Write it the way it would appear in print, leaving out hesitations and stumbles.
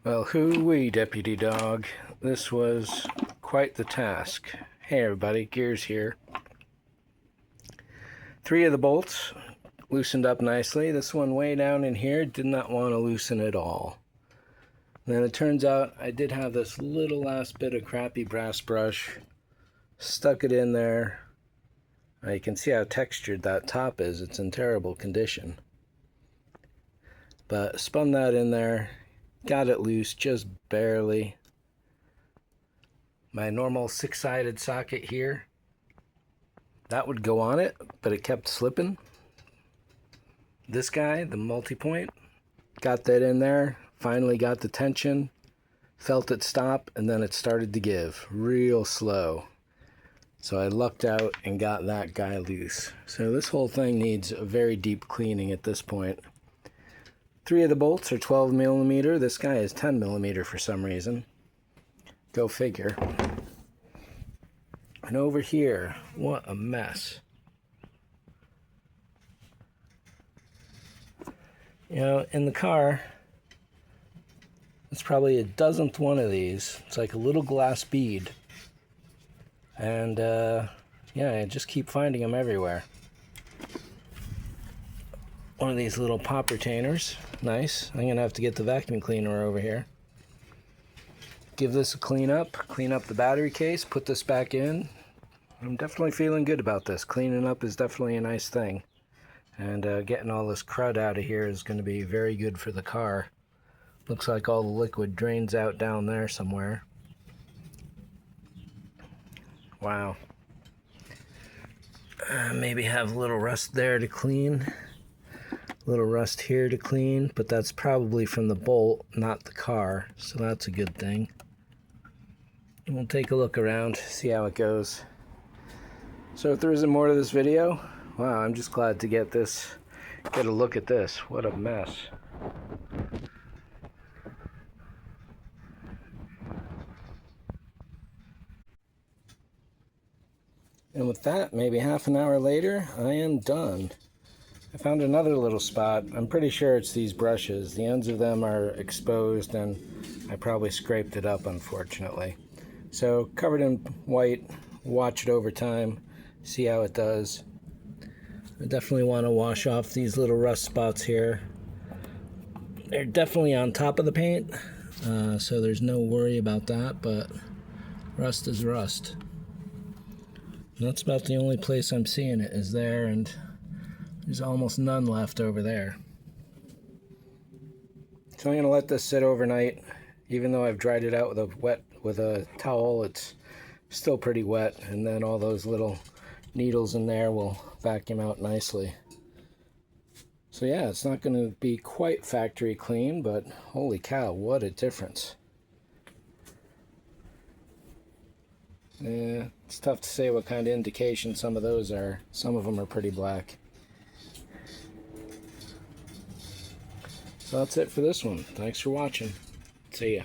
Well, hoo-wee, Deputy Dog. This was quite the task. Hey everybody, Gears here. 3 of the bolts loosened up nicely. This one way down in here did not want to loosen at all. And then it turns out I did have this little last bit of crappy brass brush. Stuck it in there. You can see how textured that top is. It's in terrible condition. But spun that in there. Got it loose just barely. My normal 6-sided socket here, that would go on it, but it kept slipping. This guy, the multi-point, got that in there, finally got the tension, felt it stop, and then it started to give real slow. So I lucked out and got that guy loose. So this whole thing needs a very deep cleaning at this point. 3 of the bolts are 12 millimeter. This guy is 10 millimeter for some reason. Go figure. And over here, what a mess. You know, in the car, it's probably a dozenth one of these. It's like a little glass bead. And yeah, I just keep finding them everywhere. One of these little pop retainers. Nice. I'm gonna have to get the vacuum cleaner over here. Give this a clean up the battery case, put this back in. I'm definitely feeling good about this. Cleaning up is definitely a nice thing. And getting all this crud out of here is going to be very good for the car. Looks like all the liquid drains out down there somewhere. Wow. Maybe have a little rust there to clean. A little rust here to clean, but that's probably from the bolt, not the car. So that's a good thing. And we'll take a look around, see how it goes. So if there isn't more to this video, wow, I'm just glad to get a look at this. What a mess. And with that, maybe half an hour later, I am done. I found another little spot. I'm pretty sure it's these brushes. The ends of them are exposed and I probably scraped it up, unfortunately. So covered in white, watch it over time, see how it does. I definitely want to wash off these little rust spots here. They're definitely on top of the paint, so there's no worry about that, but rust is rust. And that's about the only place I'm seeing it is there, and there's almost none left over there. So I'm going to let this sit overnight. Even though I've dried it out with a towel, it's still pretty wet, and then all those little needles in there will vacuum out nicely. So yeah, it's not going to be quite factory clean, but holy cow, what a difference. Yeah, it's tough to say what kind of indication some of those are. Some of them are pretty black. So that's it for this one. Thanks for watching. See ya.